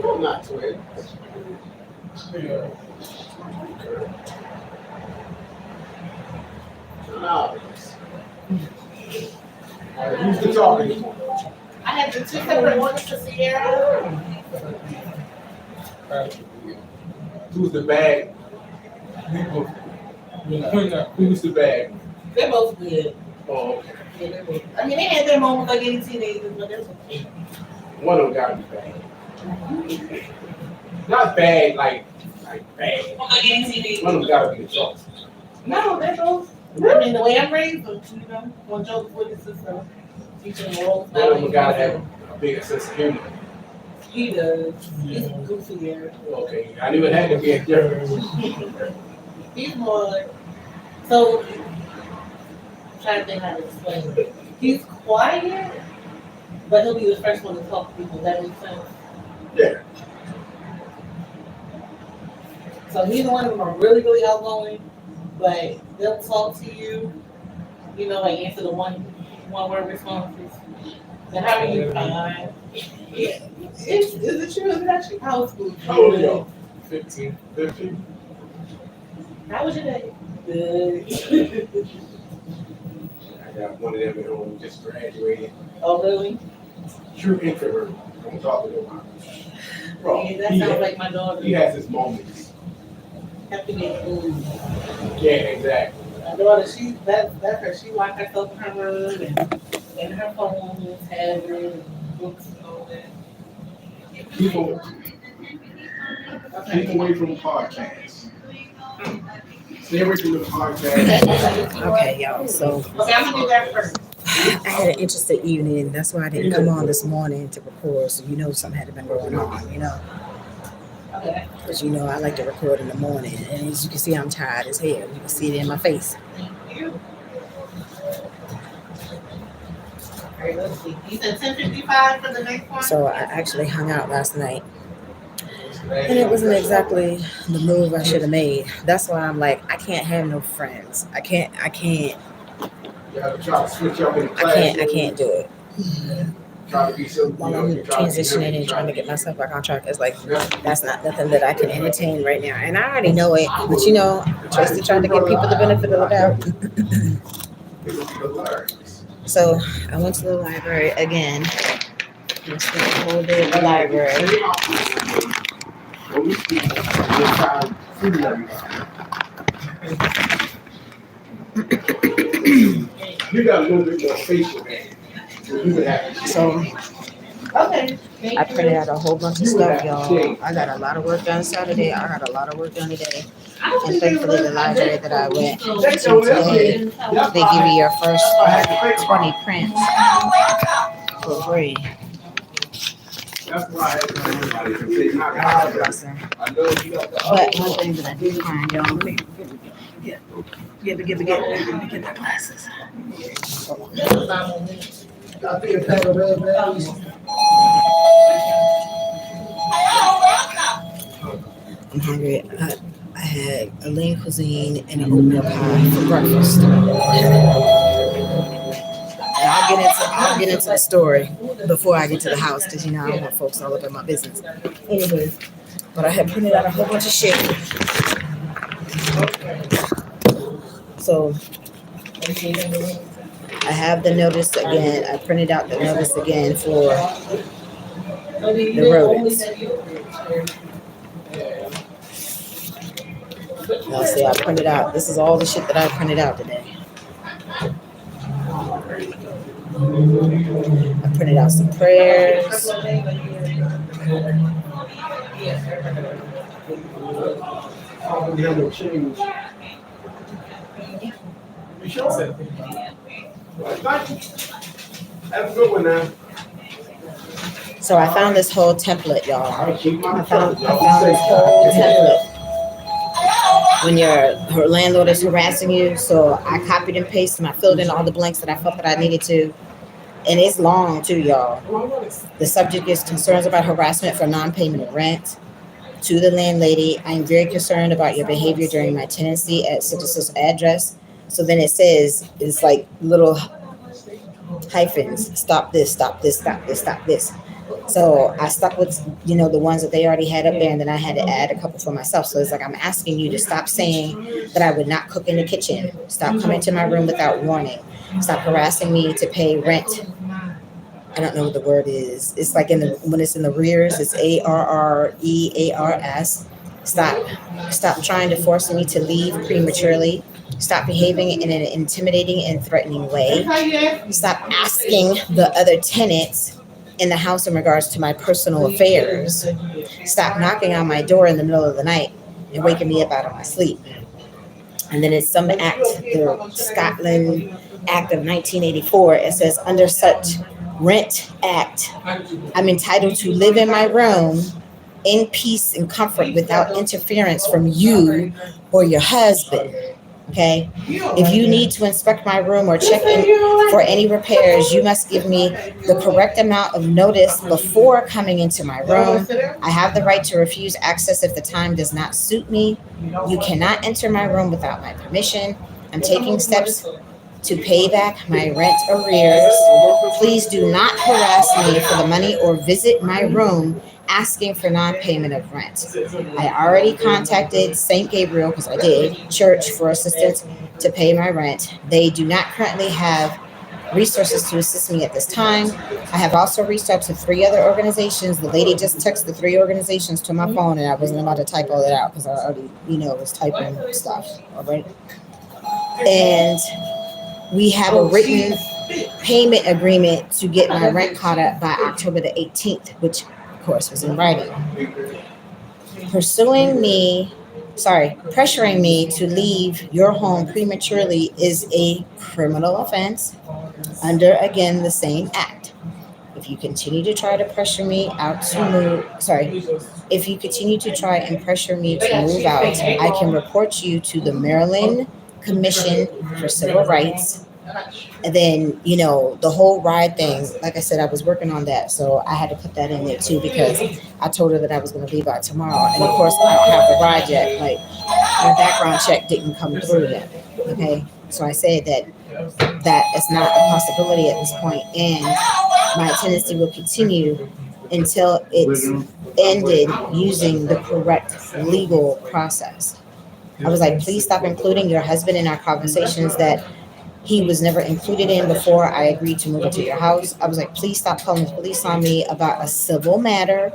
No, I'm not twin. Yeah. No. Who's the talking? I had the two separate ones for Sierra. Who's the bag? Who's the bag? They're both good. Oh, okay. Yeah, they're both. I mean, they had their moments like any teenagers, but that's okay. One of them gotta be bad. Not bad, like bad. Like any teenagers. One of them gotta be adults. No, they're both. I mean, the way I'm raised, but you know, one joke with his sister, teaching roles. One of them gotta have a bigger sense of humor. He does. He's goofy there. Okay, I knew it had to be a difference. He's more. So, I'm trying to think how to explain it. He's quiet, but he'll be the first one to talk to people. That makes sense. Yeah. So neither one of them are really, really outgoing, but they'll talk to you. You know, like answer the one word responses. Then how are you? Fine. Yeah. Is it true? Is it actually how school? How old are y'all? 15. 15? How was your day? Good. I got one of them at home who just graduated. Oh, really? True introvert. Don't talk to nobody. Bro, Yeah, that sounds like my daughter. He has his moments. Have to get food. Yeah, exactly. My daughter, that's her. She locked herself in her room and her phone and tablet and books and all that. Keep away from podcasts. Stay away from the podcast. Okay, y'all. So Okay, I'm gonna do that first. I had an interesting evening. That's why I didn't come on this morning to record. So you know something had been going on, you know. Okay. Because you know I like to record in the morning, and as you can see, I'm tired as hell. You can see it in my face. Thank you. All right, let's see. You said 10:55 for the next one? So I actually hung out last night, and it wasn't exactly the move I should have made. That's why I'm like, I can't have no friends. I can't You gotta try to switch up in class. I can't do it. Try to be so. While I'm transitioning and trying to get myself back on track, it's like that's not nothing that I can entertain right now. And I already know it, but you know, Tracy trying to give people the benefit of the doubt. So I went to the library again. I spent the whole day at the library. You got a little bit more facial hair. So Okay. I printed out a whole bunch of stuff, y'all. I got a lot of work done Saturday. I got a lot of work done today. And thankfully, the library that I went to today, they give you your first 20 prints for free. That's why God bless them. But one thing that I did find, y'all, let me get the glasses. I'm hungry. I had a lean cuisine and an oatmeal pie for breakfast. And I'll get into the story before I get to the house because you know I don't want folks all up in my business. Anyways, but I had printed out a whole bunch of shit. So I have the notice again. I printed out the notice again for the rodents. Now see, I printed out. This is all the shit that I printed out today. I printed out some prayers. Have a good one now. So I found this whole template, y'all. I found this whole template. When her landlord is harassing you, so I copied and pasted and I filled in all the blanks that I felt that I needed to. And it's long too, y'all. The subject is concerns about harassment for non-payment of rent. To the landlady, I am very concerned about your behavior during my tenancy at such and such address. So then it says, it's like little hyphens. Stop this, stop this, stop this, stop this. So I stuck with, the ones that they already had up there, and then I had to add a couple for myself. So it's like, I'm asking you to stop saying that I would not cook in the kitchen. Stop coming to my room without warning. Stop harassing me to pay rent. I don't know what the word is. It's like when it's in the rears, it's ARREARS. Stop trying to force me to leave prematurely. Stop behaving in an intimidating and threatening way. Stop asking the other tenants in the house in regards to my personal affairs. Stop knocking on my door in the middle of the night and waking me up out of my sleep. And then it's some act, the Scotland Act of 1984. It says, under such rent act, I'm entitled to live in my room in peace and comfort without interference from you or your husband. Okay? If you need to inspect my room or check in for any repairs, you must give me the correct amount of notice before coming into my room. I have the right to refuse access if the time does not suit me. You cannot enter my room without my permission. I'm taking steps to pay back my rent arrears. Please do not harass me for the money or visit my room asking for non-payment of rent. I already contacted St. Gabriel, because I did, church for assistance to pay my rent. They do not currently have resources to assist me at this time. I have also reached out to 3 other organizations. The lady just texted the 3 organizations to my phone, and I wasn't about to type all that out because I already, was typing stuff. All right. And we have a written payment agreement to get my rent caught up by October the 18th, which of course was in writing. Pressuring me to leave your home prematurely is a criminal offense under, again, the same act. If you continue to try to pressure me if you continue to try and pressure me to move out, I can report you to the Maryland Commission for Civil Rights. And then, the whole ride thing, like I said, I was working on that. So I had to put that in there too, because I told her that I was going to leave out tomorrow. And of course, I don't have the ride yet. Like, my background check didn't come through yet. Okay. So I said that is not a possibility at this point. And my tenancy will continue until it's ended using the correct legal process. I was like, please stop including your husband in our conversations that he was never included in before I agreed to move into your house. I was like, please stop calling the police on me about a civil matter.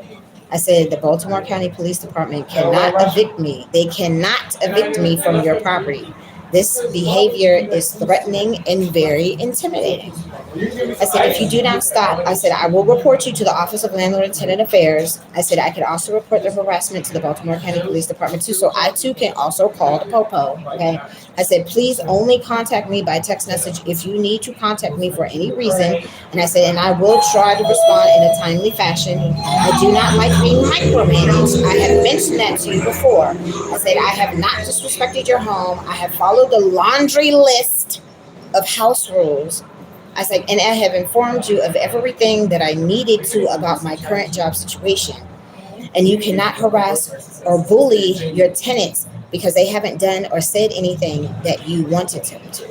I said, the Baltimore County Police Department cannot evict me. They cannot evict me from your property. This behavior is threatening and very intimidating. I said, if you do not stop, I said, I will report you to the Office of Landlord and Tenant Affairs. I said, I could also report the harassment to the Baltimore County Police Department too, so I too can also call the POPO, okay? I said, please only contact me by text message if you need to contact me for any reason. And I said, and I will try to respond in a timely fashion. I do not like being micromanaged. I have mentioned that to you before. I said, I have not disrespected your home. I have followed the laundry list of house rules. I said, and I have informed you of everything that I needed to about my current job situation. And you cannot harass or bully your tenants because they haven't done or said anything that you wanted them to.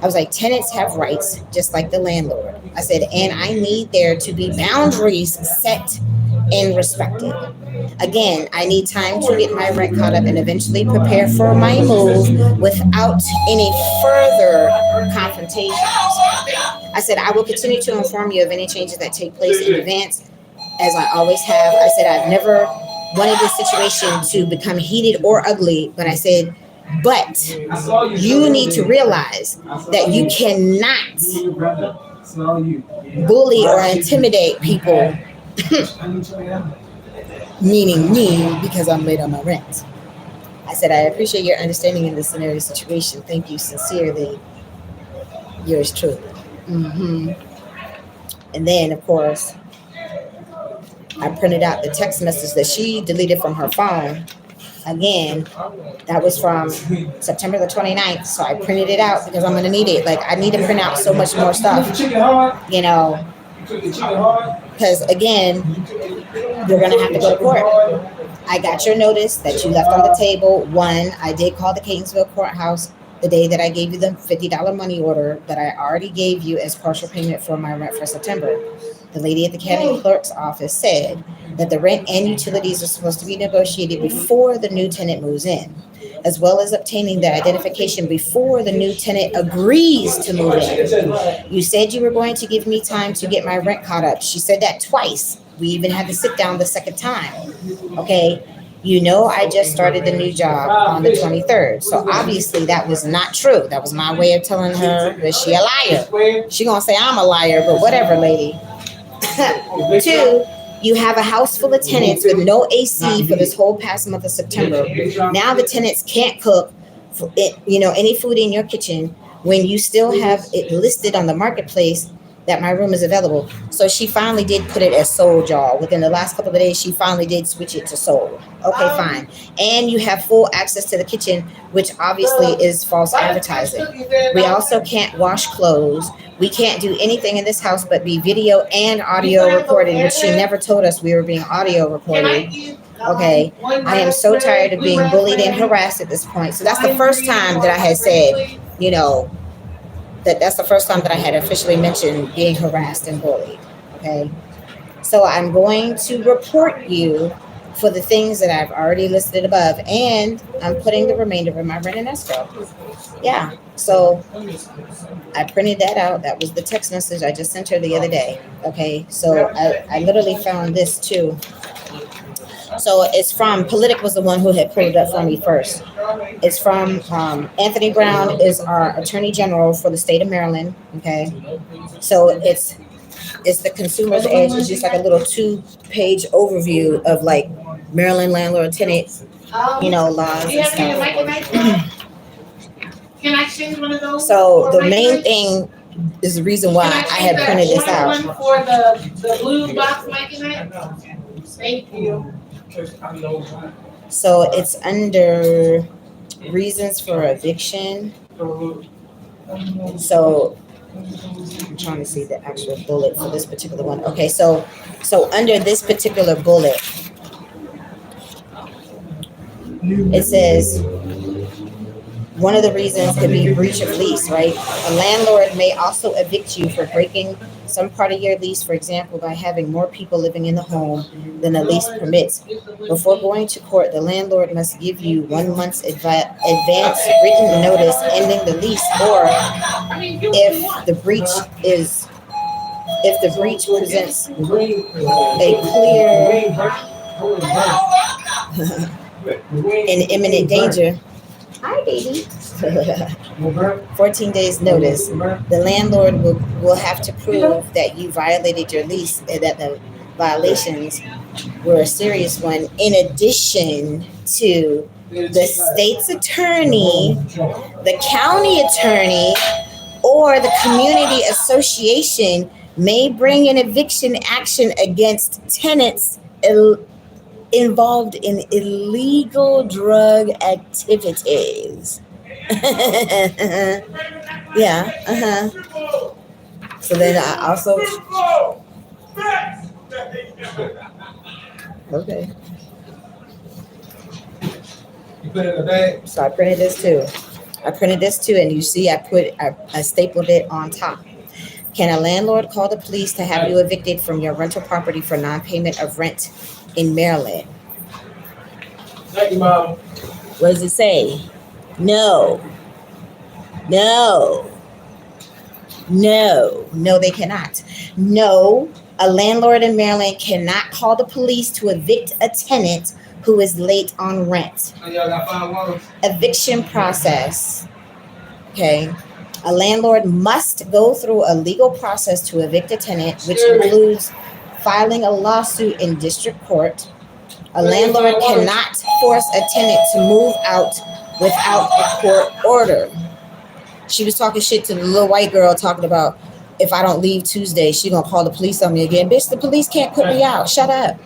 I was like, tenants have rights just like the landlord. I said, and I need there to be boundaries set and respected. Again, I need time to get my rent caught up and eventually prepare for my move without any further confrontations. I said, I will continue to inform you of any changes that take place in advance, as I always have. I said, I've never wanted this situation to become heated or ugly, but I said, but you need to realize that you cannot bully or intimidate people, meaning me, because I'm late on my rent. I said, I appreciate your understanding in this scenario situation. Thank you sincerely. Yours truly. And then, of course, I printed out the text message that she deleted from her phone. Again, that was from September the 29th. So I printed it out because I'm going to need it. Like, I need to print out so much more stuff, because again, you're going to have to go to court. I got your notice that you left on the table. One, I did call the Catonsville courthouse the day that I gave you the $50 money order that I already gave you as partial payment for my rent for September. the lady at the county clerk's office said that the rent and utilities are supposed to be negotiated before the new tenant moves in, as well as obtaining the identification before the new tenant agrees to move in. You said you were going to give me time to get my rent caught up. She said that twice. We even had to sit down the second time. Okay. You know, I just started the new job on the 23rd. So obviously that was not true. That was my way of telling her that she a liar. She gonna say I'm a liar, but whatever, lady. 2, you have a house full of tenants with no AC for this whole past month of September. Now the tenants can't cook for it, any food in your kitchen when you still have it listed on the marketplace that my room is available. So she finally did put it as sold, y'all. Within the last couple of days, she finally did switch it to sold. Okay, fine. And you have full access to the kitchen, which obviously is false advertising. We also can't wash clothes. We can't do anything in this house but be video and audio recorded, which she never told us we were being audio recorded. Okay, I am so tired of being bullied and harassed at this point. So that's the first time that I had said, that's the first time that I had officially mentioned being harassed and bullied. Okay. So I'm going to report you for the things that I've already listed above, and I'm putting the remainder of my rent in escrow. Yeah. So I printed that out. That was the text message I just sent her the other day. Okay. So I literally found this too. So it's from, Politic was the one who had pulled it up for me first. It's from Anthony Brown is our Attorney General for the state of Maryland. Okay. So it's the Consumer's Edge. It's just like a little 2-page overview of like Maryland landlord tenant, laws and stuff. Can I exchange one of those? So the main thing is the reason why I had printed this out. One for the blue box mic and that? Thank you. So it's under reasons for eviction. So I'm trying to see the actual bullet for this particular one. Okay, so under this particular bullet, it says one of the reasons could be breach of lease, right? A landlord may also evict you for breaking some part of your lease, for example, by having more people living in the home than the lease permits. Before going to court, the landlord must give you 1 month's advance written notice ending the lease, or if the breach presents a clear and imminent danger. Hi, baby. 14 days notice. The landlord will have to prove that you violated your lease and that the violations were a serious one. In addition to the state's attorney, the county attorney, or the community association may bring an eviction action against tenants involved in illegal drug activities. Yeah, So then I also, okay. You put it in the bag? So I printed this too. And you see I stapled it on top. Can a landlord call the police to have you evicted from your rental property for non-payment of rent in Maryland? Thank you, Mom. What does it say? No, they cannot. No, a landlord in Maryland cannot call the police to evict a tenant who is late on rent. Oh, y'all got 5 water? Eviction process. Okay. A landlord must go through a legal process to evict a tenant, which includes filing a lawsuit in district court. A landlord cannot force a tenant to move out without a court order. She was talking shit to the little white girl talking about, if I don't leave Tuesday, she gonna call the police on me again. Bitch, the police can't put me out. Shut up.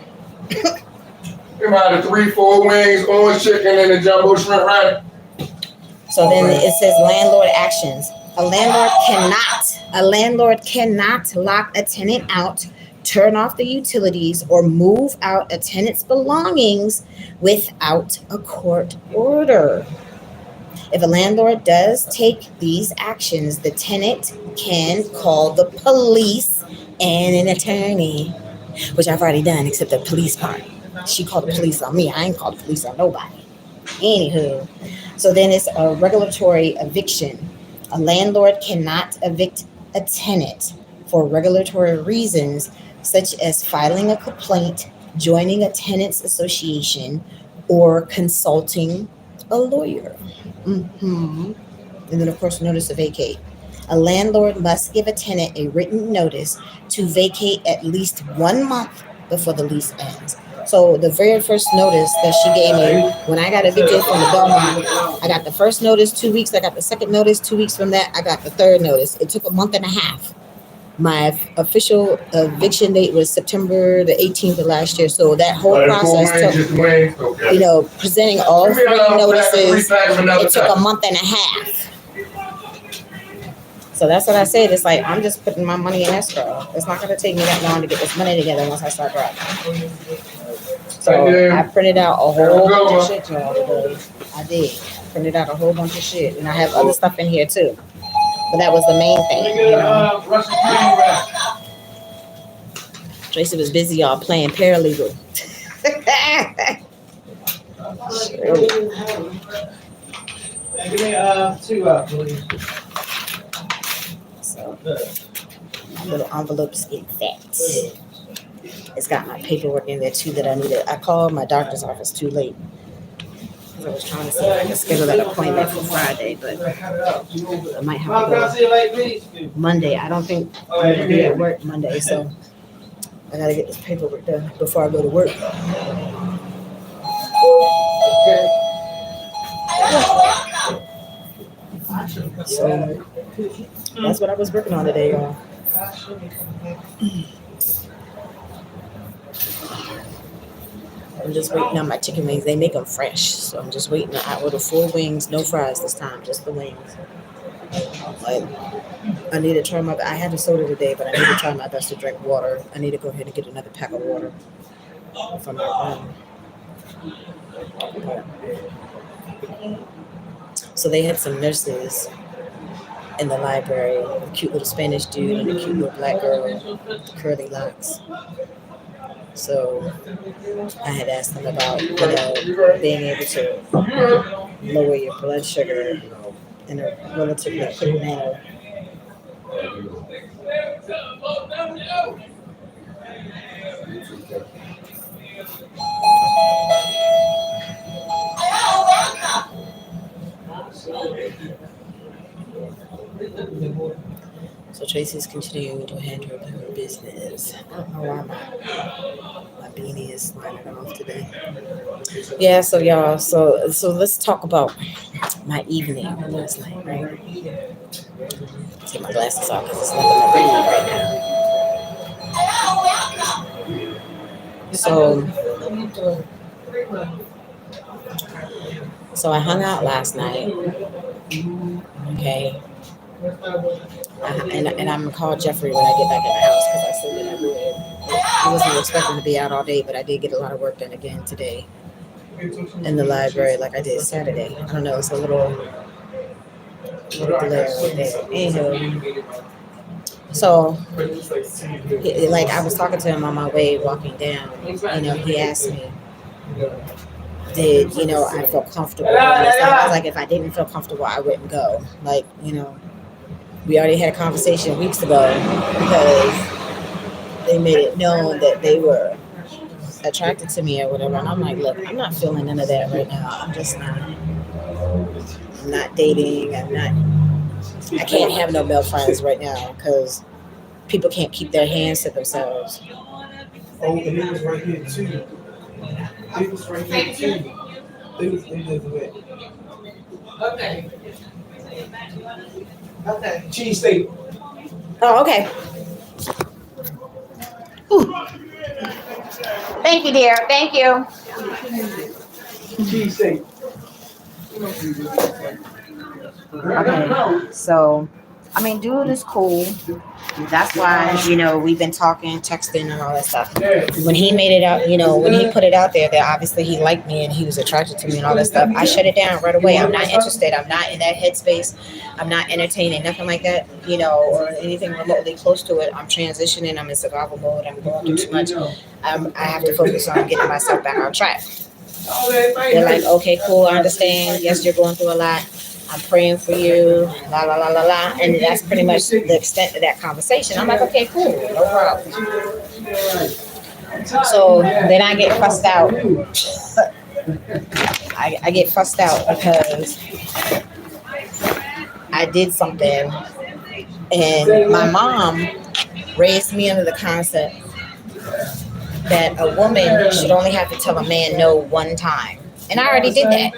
About the 3-4 wings, orange chicken, and the jumbo shrimp rabbit. So then it says landlord actions. A landlord cannot lock a tenant out, turn off the utilities, or move out a tenant's belongings without a court order. If a landlord does take these actions, the tenant can call the police and an attorney, which I've already done, except the police part. She called the police on me. I ain't called the police on nobody. Anywho, so then it's a regulatory eviction. A landlord cannot evict a tenant for regulatory reasons, such as filing a complaint, joining a tenants association, or consulting a lawyer. hmm And then, of course, notice to vacate. A landlord must give a tenant a written notice to vacate at least 1 month before the lease ends. So the very first notice that she gave me when I got evicted from the Belmont, I got the first notice 2 weeks. I got the second notice 2 weeks from that. I got the third notice. It took a month and a half. My official eviction date was September the 18th of last year. So that whole process took, presenting all 3 notices, it took a month and a half. So that's what I said. It's like, I'm just putting my money in escrow. It's not going to take me that long to get this money together once I start driving. So I printed out a whole bunch of shit, y'all, today. I did. I printed out a whole bunch of shit. And I have other stuff in here, too. But that was the main thing, Tracy was busy, y'all, playing paralegal. Give me 2 please. So my little envelope's getting fat. It's got my paperwork in there too that I needed. I called my doctor's office too late. I was trying to see if I could schedule that appointment for Friday, but I might have to go Monday. I don't think I'm gonna be at work Monday, so I gotta get this paperwork done before I go to work. So that's what I was working on today, y'all. I'm just waiting on my chicken wings. They make them fresh, so I'm just waiting. I order 4 wings, no fries this time, just the wings. Like, I need to try my. I had a soda today, but I need to try my best to drink water. I need to go ahead and get another pack of water from my room. So they had some nurses in the library, a cute little Spanish dude and a cute little black girl with the curly locks. So I had asked them about, being able to lower your blood sugar in a relatively quick manner. So Tracy's continuing to handle her business. I don't know why my beanie is sliding off today. Yeah, so y'all, so let's talk about my evening last night, right? Take my glasses off because it's nothing to read right now. So I hung out last night. Okay. And I'm gonna call Jeffrey when I get back in the house because I said that I would. I wasn't expecting to be out all day, but I did get a lot of work done again today in the library, like I did Saturday. I don't know, it's a little glare right there. Anywho, so like I was talking to him on my way walking down. He asked me, did I feel comfortable? I was like, if I didn't feel comfortable, I wouldn't go. Like, we already had a conversation weeks ago because they made it known that they were attracted to me or whatever. And I'm like, look, I'm not feeling none of that right now. I'm just not. I'm not dating. I can't have no male friends right now because people can't keep their hands to themselves. Oh, and it was right here too. It was right here too. It was away. Okay. Okay. Cheese steak. Oh, okay. Ooh. Thank you, dear. Thank you. Cheese steak. Okay. So I mean, dude is cool. That's why, you know, we've been talking, texting, and all that stuff. When he made it out, you know, when he put it out there that obviously he liked me and he was attracted to me and all that stuff, I shut it down right away. I'm not interested. I'm not in that headspace. I'm not entertaining nothing like that, you know, or anything remotely close to it. I'm transitioning. I'm in survival mode. I'm going through too much. I have to focus on getting myself back on track. They're like, okay, cool, I understand. Yes, you're going through a lot. I'm praying for you, la la la la la. And that's pretty much the extent of that conversation. I'm like, okay, cool, no problem. So then I get fussed out. I get fussed out because I did something, and my mom raised me under the concept that a woman should only have to tell a man no one time. And I already did that.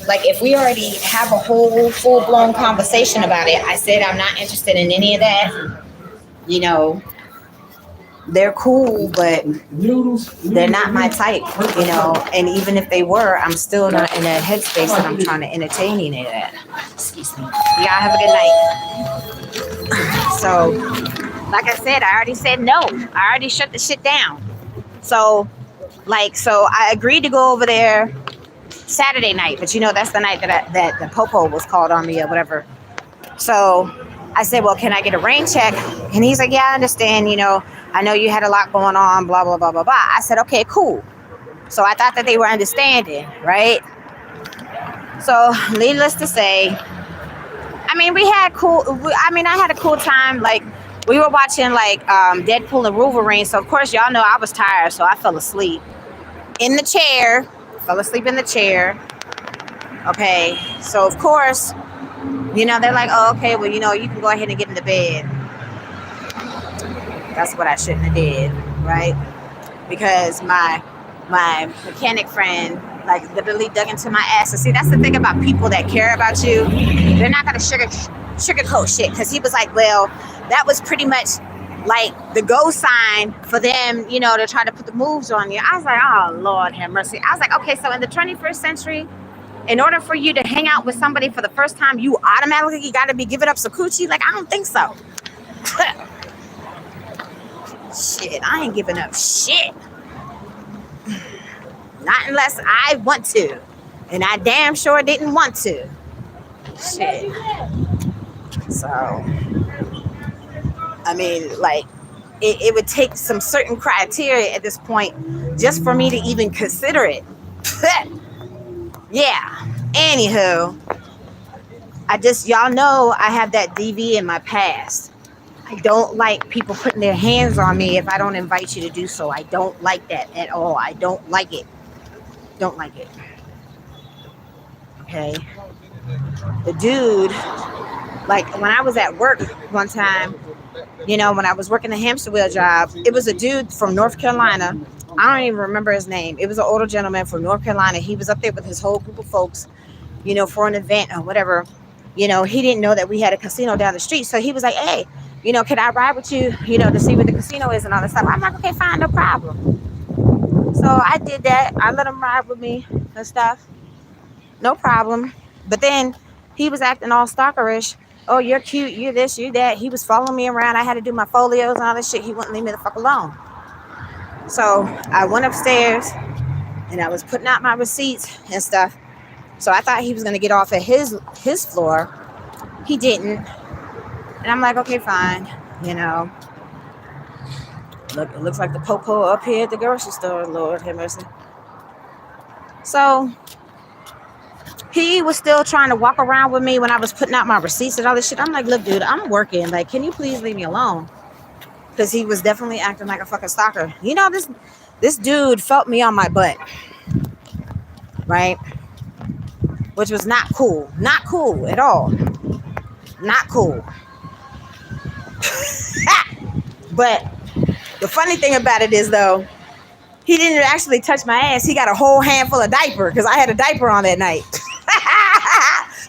Like, if we already have a whole full-blown conversation about it, I said I'm not interested in any of that. You know, they're cool, but they're not my type, you know. And even if they were, I'm still not in that headspace that I'm trying to entertain any of that. Excuse me. Y'all have a good night. So, like I said, I already said no. I already shut the shit down. So I agreed to go over there Saturday night, but you know, that's the night that the popo was called on me or whatever. So I said, well, can I get a rain check? And he's like, yeah, I understand. You know, I know you had a lot going on, blah, blah, blah, blah, blah. I said, okay, cool. So I thought that they were understanding, right? So needless to say, I mean, I had a cool time. Like, we were watching like Deadpool and Wolverine. So of course, y'all know I was tired. So I fell asleep in the chair. Okay. So of course, you know, they're like, oh, okay, well, you know, you can go ahead and get into bed. That's what I shouldn't have did, right? Because my mechanic friend, like, literally dug into my ass. And see, that's the thing about people that care about you. They're not going to sugarcoat shit. Because he was like, well, that was pretty much like the go sign for them, you know, to try to put the moves on you. I was like, oh, Lord have mercy. I was like, okay, so in the 21st century, in order for you to hang out with somebody for the first time, you automatically got to be giving up some coochie? Like, I don't think so. Shit, I ain't giving up shit. Not unless I want to. And I damn sure didn't want to. Shit. So, I mean, like, it would take some certain criteria at this point just for me to even consider it. Yeah. Anywho, y'all know I have that DV in my past. I don't like people putting their hands on me if I don't invite you to do so. I don't like that at all. I don't like it. Don't like it. Okay. The dude, like, when I was at work one time, you know, when I was working the hamster wheel job, it was a dude from North Carolina. I don't even remember his name. It was an older gentleman from North Carolina. He was up there with his whole group of folks, you know, for an event or whatever. You know, he didn't know that we had a casino down the street. So he was like, hey, you know, can I ride with you, you know, to see where the casino is and all that stuff? I'm like, okay, fine, no problem. So I did that. I let him ride with me and stuff. No problem. But then he was acting all stalkerish. Oh, you're cute. You're this, you're that. He was following me around. I had to do my folios and all this shit. He wouldn't leave me the fuck alone. So I went upstairs and I was putting out my receipts and stuff. So I thought he was going to get off at his floor. He didn't. And I'm like, okay, fine. You know, look, it looks like the popo up here at the grocery store. Lord have mercy. So he was still trying to walk around with me when I was putting out my receipts and all this shit. I'm like, look, dude, I'm working. Like, can you please leave me alone? Because he was definitely acting like a fucking stalker. You know, this dude felt me on my butt. Right? Which was not cool. Not cool at all. Not cool. But the funny thing about it is, though, he didn't actually touch my ass. He got a whole handful of diaper because I had a diaper on that night.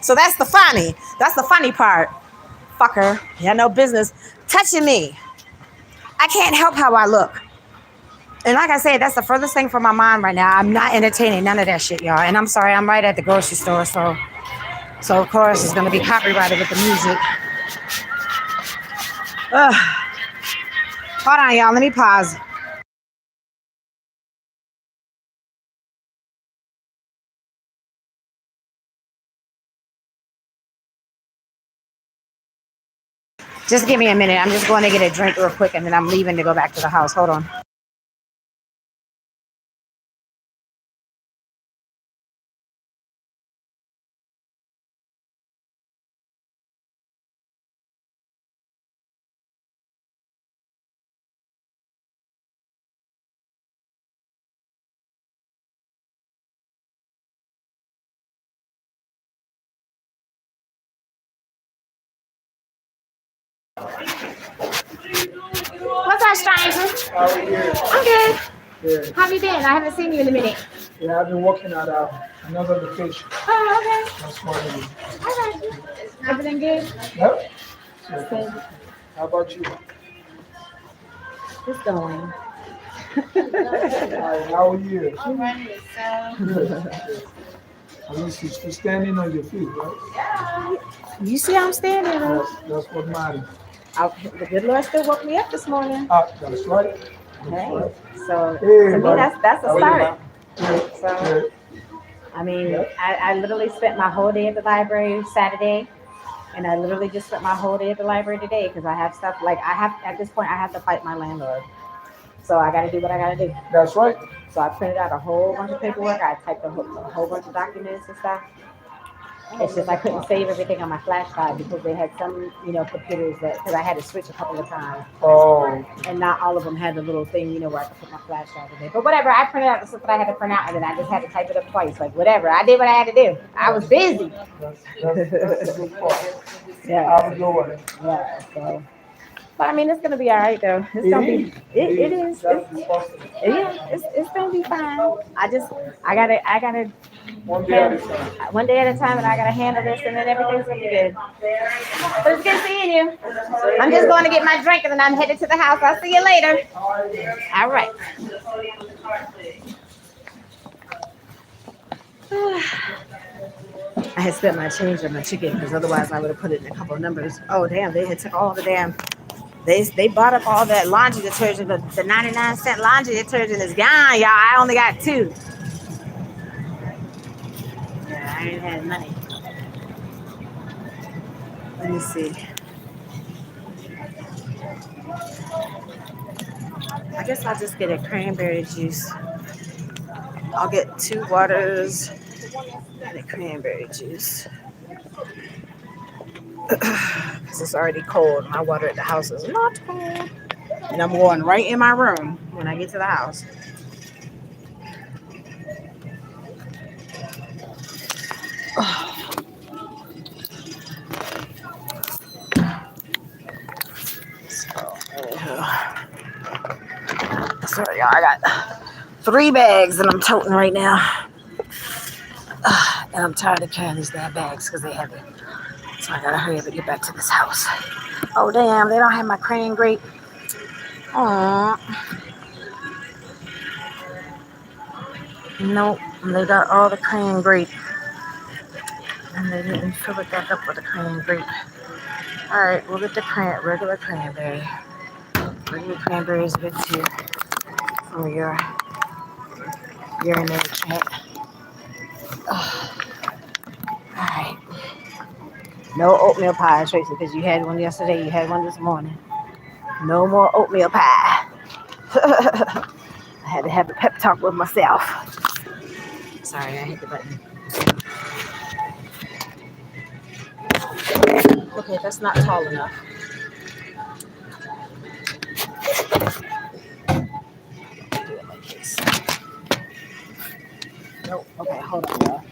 So that's the funny part. Fucker. You had no business touching me. I can't help how I look. And like I said, that's the furthest thing from my mind right now. I'm not entertaining none of that shit, y'all. And I'm sorry, I'm right at the grocery store. So of course, it's going to be copyrighted with the music. Ugh. Hold on, y'all. Let me pause. Just give me a minute. I'm just going to get a drink real quick, and then I'm leaving to go back to the house. Hold on. What's up, stranger? How are you? I'm good. Good. How have you been? I haven't seen you in a minute. Yeah, I've been working at another location. Oh, okay. That's one of them. All right. Everything good? Yep. It's So, good. how about you? It's going. Hi, how are you? All right, so Good. Good. At least you're still standing on your feet, right? You see I'm standing though. That's what matters. The good Lord still woke me up this morning. That's right. That's Hey, right. so Hey, to me buddy. that's a How are you, start. man? Good. So Good. I mean, Yep. I literally spent my whole day at the library Saturday, and I literally just spent my whole day at the library today because I have stuff like I have at this point I have to fight my landlord. So I got to do what I got to do. That's right. So I printed out a whole bunch of paperwork. I typed a whole bunch of documents and stuff. It's just I couldn't save everything on my flash drive because they had some, computers that because I had to switch a couple of times, Oh, and not all of them had the little thing, where I could put my flash drive in there. But whatever, I printed out the stuff that I had to print out, and then I just had to type it up twice. Like whatever, I did what I had to do. I was busy. that's a good part. Yeah, Have a good one. yeah. So, but I mean, it's gonna be all right though. It's gonna be. It is. That's the possible. Yeah, it's gonna be fine. I gotta One day at a time. one day at a time, and I gotta handle this, and then everything's gonna be good. But it's good seeing you. I'm just going to get my drink, and then I'm headed to the house. I'll see you later. All right. I had spent my change on my chicken because otherwise I would have put it in a couple of numbers. Oh damn! They had took all the damn. They bought up all that laundry detergent. The 99-cent laundry detergent is gone, y'all. I only got 2. Yeah, I ain't had money. Let me see. I guess I'll just get a cranberry juice. I'll get 2 waters and a cranberry juice. Because it's already cold. My water at the house is not cold. And I'm going right in my room when I get to the house. Sorry, y'all. I got 3 bags that I'm toting right now. And I'm tired of carrying these damn bags because they're heavy. So I gotta hurry up and get back to this house. Oh, damn. They don't have my cran grape. Aww. Nope. They got all the cran grape. And they didn't fill it back up with the cran grape. Alright, we'll get the regular cranberry. Regular cranberry is good too. For your urinary tract. Alright. No oatmeal pie, Tracy, because you had one yesterday, you had one this morning. No more oatmeal pie. I had to have a pep talk with myself. Sorry, I hit the button. Okay, that's not tall enough. Do it like this. Nope. Okay, hold on, y'all.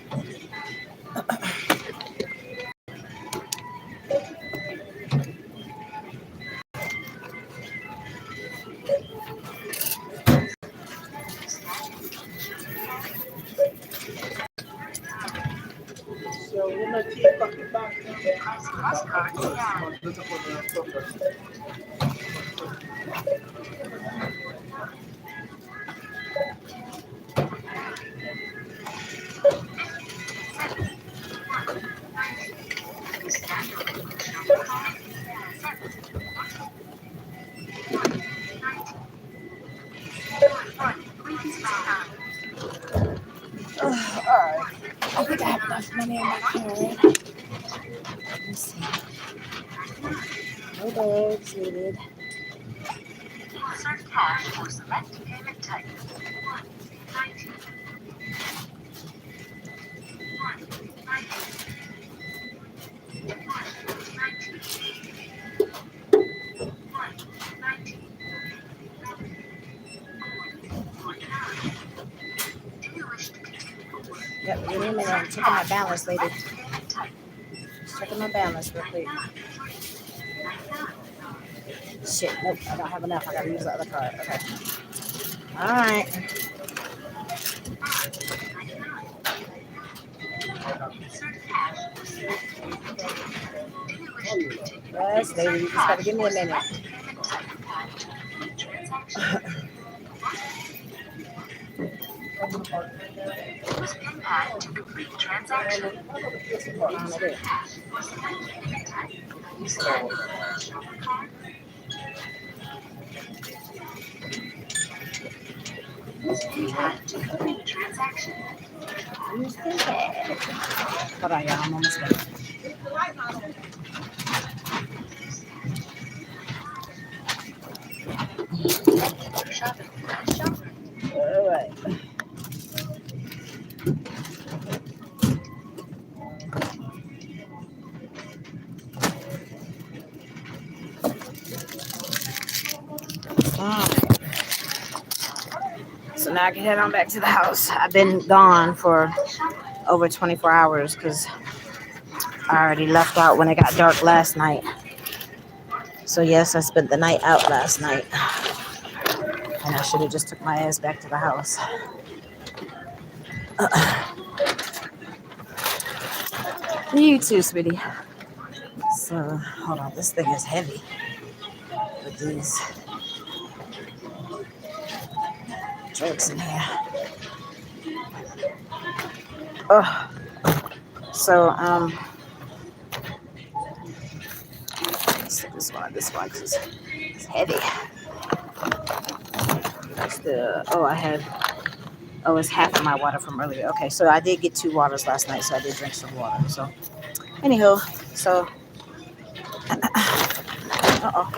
So we're not keep talking back. I think I have enough money in my card. Let me see. No bags needed. Insert cash or select payment type. 190. 190. Do you wish to continue forward? Yep, give me a minute. I'm checking my balance, lady. Just checking my balance real quick. Shit, nope, I don't have enough. I gotta use the other card. Okay. All right. Yes, lady, you just gotta give me a minute. Use PIN pad to complete transaction. Use card card. Use PIN pad to complete transaction. Use PIN pad. Hold on, y'all. I'm almost done. Shopping. All right. All right. So now I can head on back to the house. I've been gone for over 24 hours because I already left out when it got dark last night. So yes, I spent the night out last night. And I should have just took my ass back to the house. You too, sweetie. So, hold on. This thing is heavy with these drinks in here. Oh, so, let's take this one, because it's heavy. That's it's half of my water from earlier. Okay, so I did get 2 waters last night, so I did drink some water. So, anywho, so, uh-oh.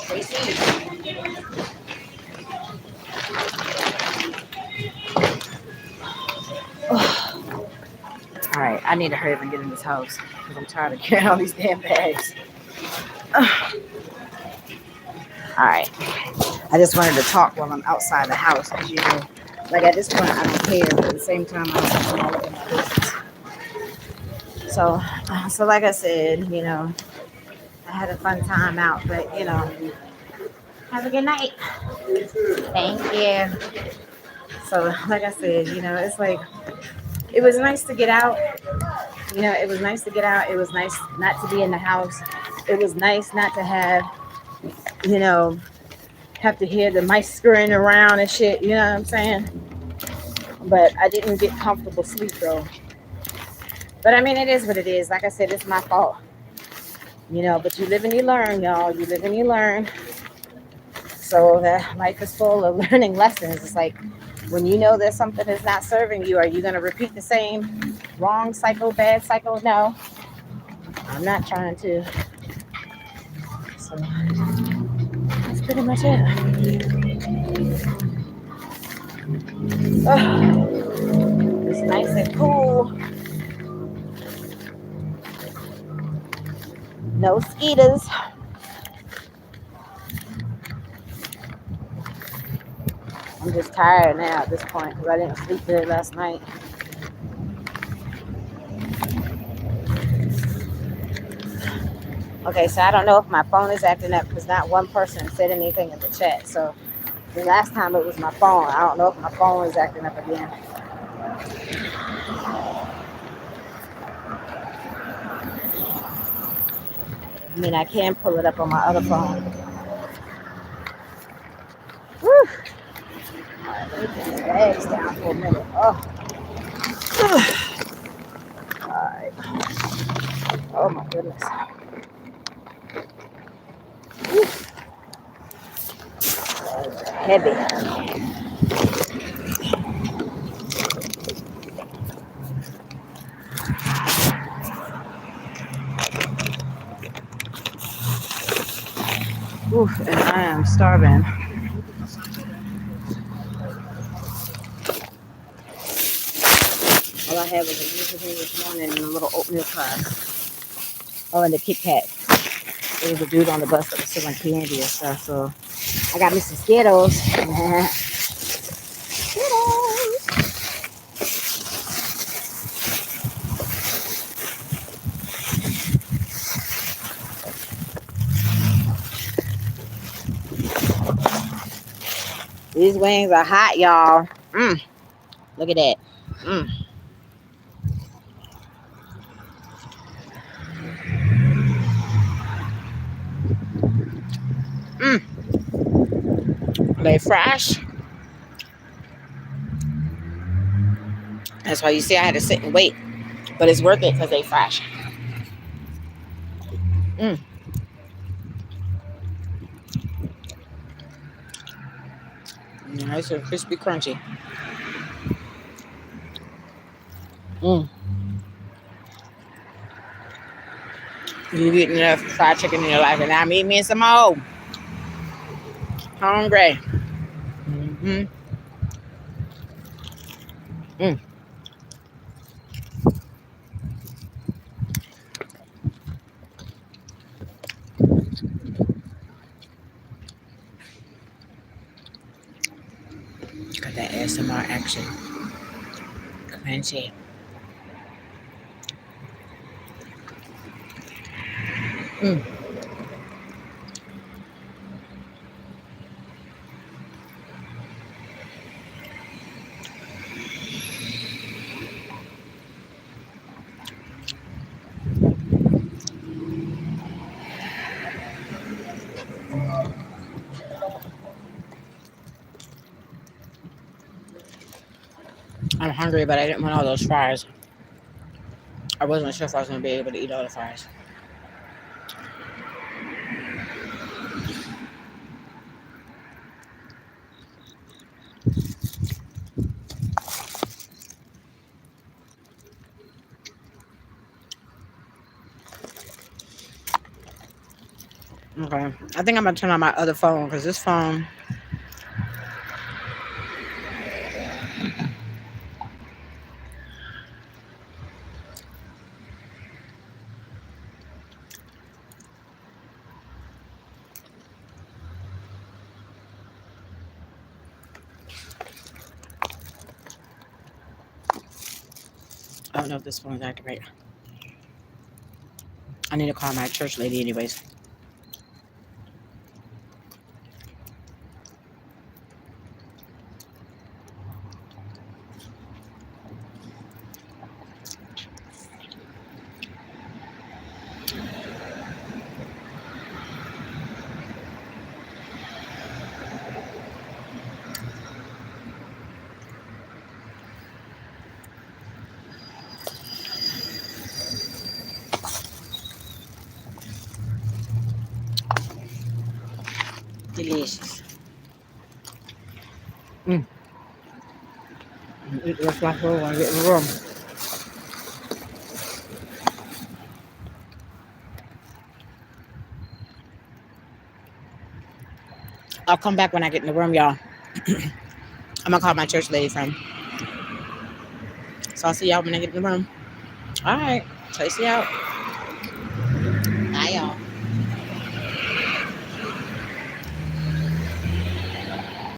Traci. All right, I need to hurry up and get in this house because I'm tired of carrying all these damn bags. All right, I just wanted to talk while I'm outside the house because, you know, like at this point I don't care, but at the same time I don't want to look at my business. So like I said, you know, I had a fun time out, but you know, have a good night. Thank you. So like I said, you know, it's like it was nice to get out. You know, it was nice to get out. It was nice not to be in the house. It was nice not to have, you know, have to hear the mice scurrying around and shit. You know what I'm saying? But I didn't get comfortable sleep though. But I mean, it is what it is. Like I said, it's my fault. You know, but you live and you learn, y'all. You live and you learn. So that life is full of learning lessons. It's like when you know that something is not serving you, are you going to repeat the same wrong cycle, bad cycle? No, I'm not trying to. So that's pretty much it. It's nice and cool. No mosquitoes. I'm just tired now at this point because I didn't sleep good last night. Okay, so I don't know if my phone is acting up because not one person said anything in the chat. So the last time it was my phone. I don't know if my phone is acting up again. I mean, I can pull it up on my other phone. Woo! All right, let me put these bags down for a minute. Oh. All right. Oh my goodness. Heavy. Oof, and I am starving. All I had was a piece of thing this morning and a little oatmeal pie. Oh, and the Kit Kat. There was a dude on the bus that was selling candy and stuff, so I got me some Skittles. Skittles. These wings are hot, y'all. Look at that. They fresh. That's why you see I had to sit and wait. But it's worth it because they fresh. Nice and crispy, crunchy. You've eaten enough fried chicken in your life, and now I'm eating me some more. Hungry. Got that ASMR action. Crunchy. I'm hungry, but I didn't want all those fries. I wasn't sure if I was going to be able to eat all the fries. Okay. I think I'm going to turn on my other phone because this phone... I don't know if this phone is activated. I need to call my church lady anyways. Delicious. Eat the rest of my food when I get in the room. I'll come back when I get in the room, y'all. I'm going to call my church lady friend. So I'll see y'all when I get in the room. All right. Traci out.